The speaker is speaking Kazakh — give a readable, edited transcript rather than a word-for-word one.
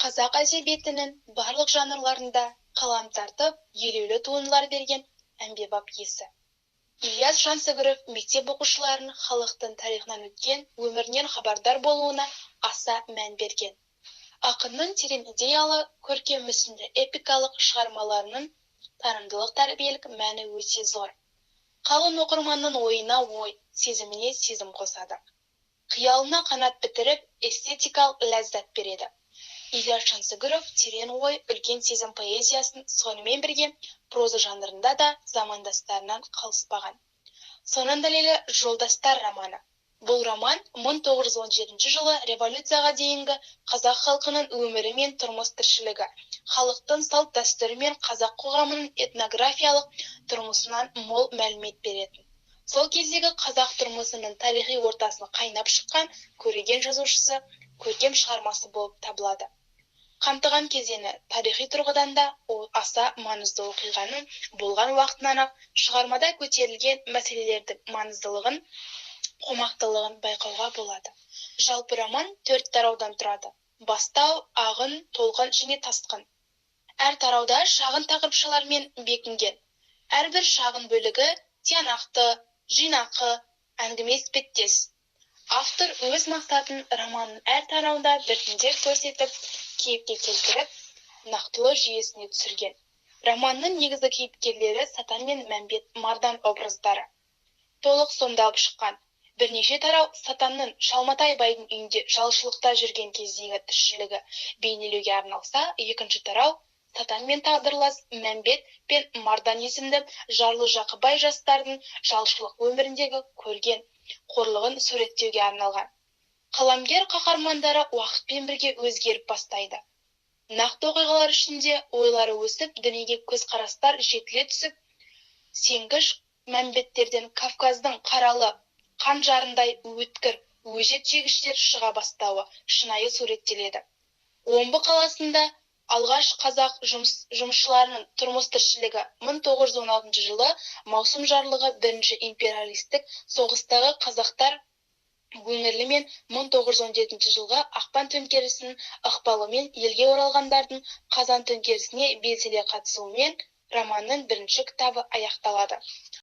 Қазақ әдебиетінің барлық жанрларында қалам тартып, елеулі туындылар берген әмбебап иесі. Ильяс Жансүгіров мектеп оқушыларын халықтың тарихынан өткен өмірінен хабардар болуына аса мән берген. Ақынның терең идеялы, көркем мүсінді эпикалық шығармаларының танымдылық тәрбиелік мәні өте зор. Қалың оқырманның ойына ой, сезіміне сезім қосады. Қиялына қанат бітіріп, эстетикалық ләззат береді. Ильяс Жансүгіров терең ой, үлкен сезім поэзиясын сонымен бірге проза жанрында да замандастарынан қалыспаған. Соның дәлелі «Жолдастар» романы. Бұл роман 1917 жылы революцияға дейінгі қазақ халқының өмірі мен тұрмыс тіршілігі, халықтың салт дәстүрі мен қазақ қоғамының этнографиялық тұрмысынан мол мәлімет беретін. Сол кездегі қазақ тұрмысының тарихи ортасын қайнап шыққан көреген жазушысы көркем шығармасы болып табылады. Қамтыған кезеңі тарихи тұрғыдан да аса маңызды оқиғаның болған уақытынан ақ шығармада көтерілген мәселелердің маңыздылығын, қомақтылығын байқауға болады. Жалпы роман 4 тараудан тұрады. Бастау, ағын, толқын және тасқын. Әр тарауда шағын тақырыпшалармен бекінген. Әрбір шағын бөлігі тиянақты, жинақы, әңгіме іспеттес. Автор өз мақсатын романның әр тарауда біртіндеп көрсетіп, кейіпке келтіріп, нақтылы жүйесіне түсірген. Романның негізгі кейіпкерлері Сатан мен Мәмбет Мардан образдары. Толық сомдалып шыққан. Бірнеше тарау Сатанның Шалматай байдың үйінде жалшылықта жүрген кездегі тіршілігі бейнелеуге арналса, екінші тарау Сатан мен тағдырлас Мәмбет пен Мардан есімді жарлы Жақыбай жастардың жалшылық өміріндегі көрген қорлығын суреттеуге арналған. Қаламгер қаһармандары уақытпен бірге өзгеріп бастайды. Нақты оқиғалар ішінде ойлары өсіп, дүниеге көзқарастар жетіле түсіп, сенгіш Мәмбеттерден Кавказдың қаралы қан жарындай өткір, өжет жегіштер шыға бастауы шынайы суреттеледі. Омбы қаласында алғаш қазақ жұмысшыларының тұрмыс тіршілігі 1916 жылы маусым жарлығы бірінші империалистік соғыстағы қазақтар өңірлі мен 1917 жылғы ақпан төңкерісінің ықпалымен елге оралғандардың қазан төңкерісіне белсене қатысуымен романның бірінші кітабы аяқталады.